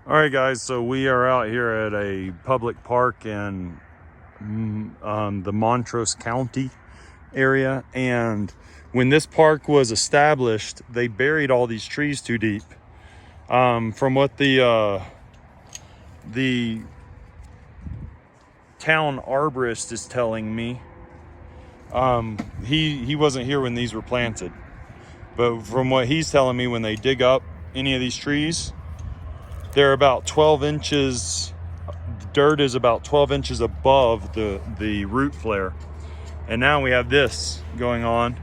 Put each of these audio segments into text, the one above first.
All right, guys, so we are out here at a public park in the Montrose County area, and when this park was established, they buried all these trees too deep. From what the town arborist is telling me, he wasn't here when these were planted, but from what he's telling me, when they dig up any of these trees, they're about 12 inches. Dirt is about 12 inches above the root flare. And now we have this going on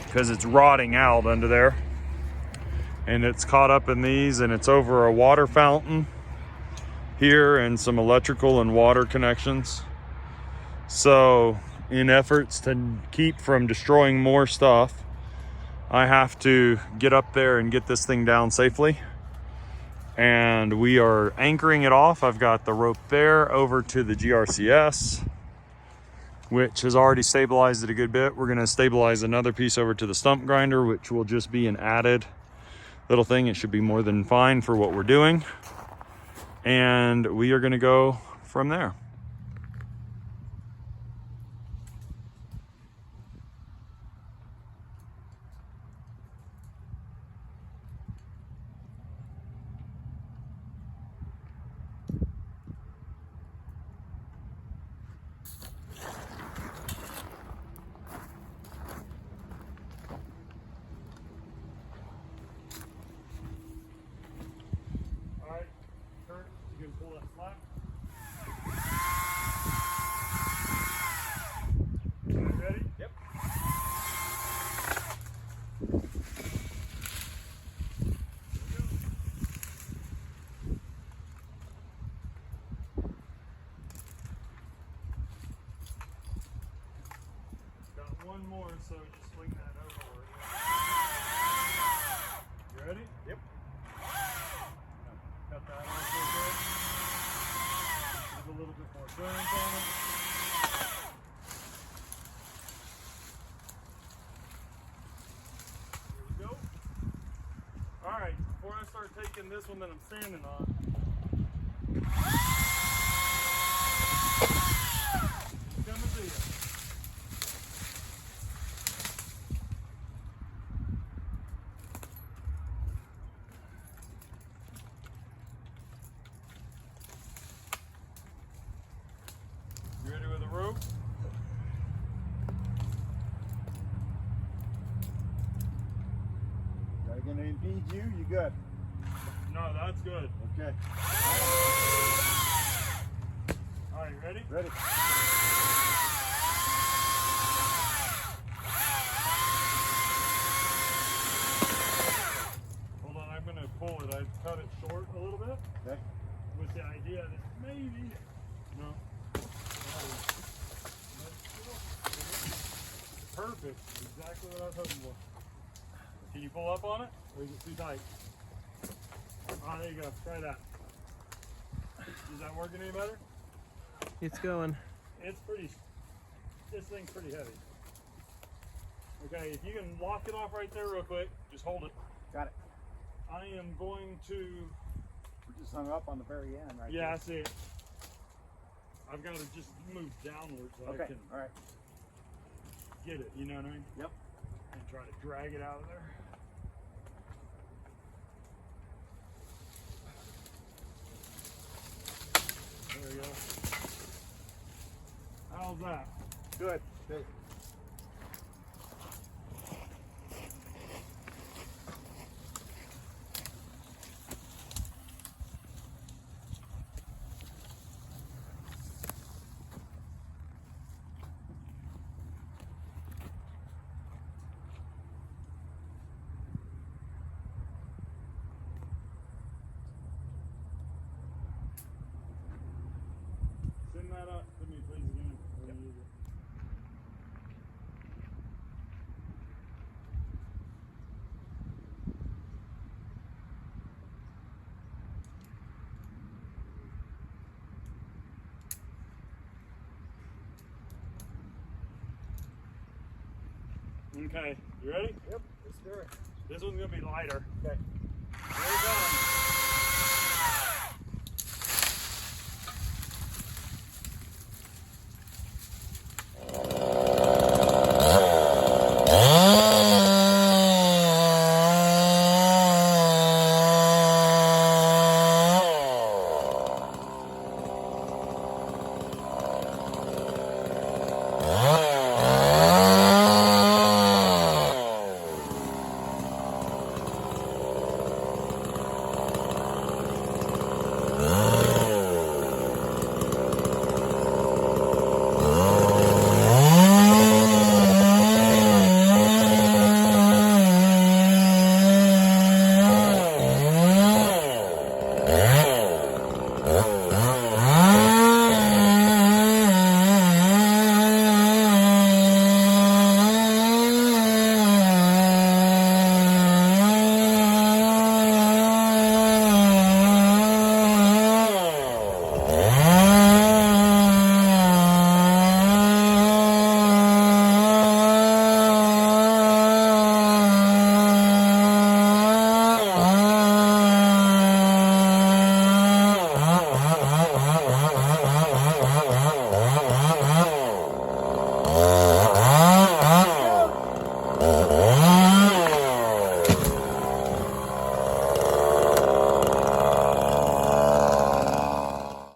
because it's rotting out under there. And it's caught up in these, and it's over a water fountain here and some electrical and water connections. So in efforts to keep from destroying more stuff, I have to get up there and get this thing down safely. And we are anchoring it off. I've got the rope there over to the GRCS, which has already stabilized it a good bit. We're gonna stabilize another piece over to the stump grinder, which will just be an added little thing. It should be more than fine for what we're doing. And we are gonna go from there. You can pull that slack. Ready? Yep. Got one more, so just swing that over. You ready? Yep. Cut that off real quick. There's a little bit more clearance on it. Here we go. Alright, before I start taking this one that I'm standing on, it's coming to you. You ready with the rope? Are you gonna impede you? You good? No, that's good. Okay. All right, ready? Ready. Hold on, I'm gonna pull it. I cut it short a little bit. Okay. With the idea that maybe, no. Perfect, exactly what I was hoping for. Can you pull up on it, or is it too tight? Oh, there you go, try that. Is that working any better? It's going. It's pretty, this thing's pretty heavy. Okay, if you can lock it off right there real quick, just hold it. Got it. I am going to... We're just hung up on the very end right Yeah, there. I see it. I've got to just move downward so Okay, I can all right. get it, you know what I mean? Yep. And try to drag it out of there. There we go. How's that? Good. Good. Send that up to me, please, again. Yep. Okay, you ready? Yep, let's do it. This one's gonna be lighter. Okay.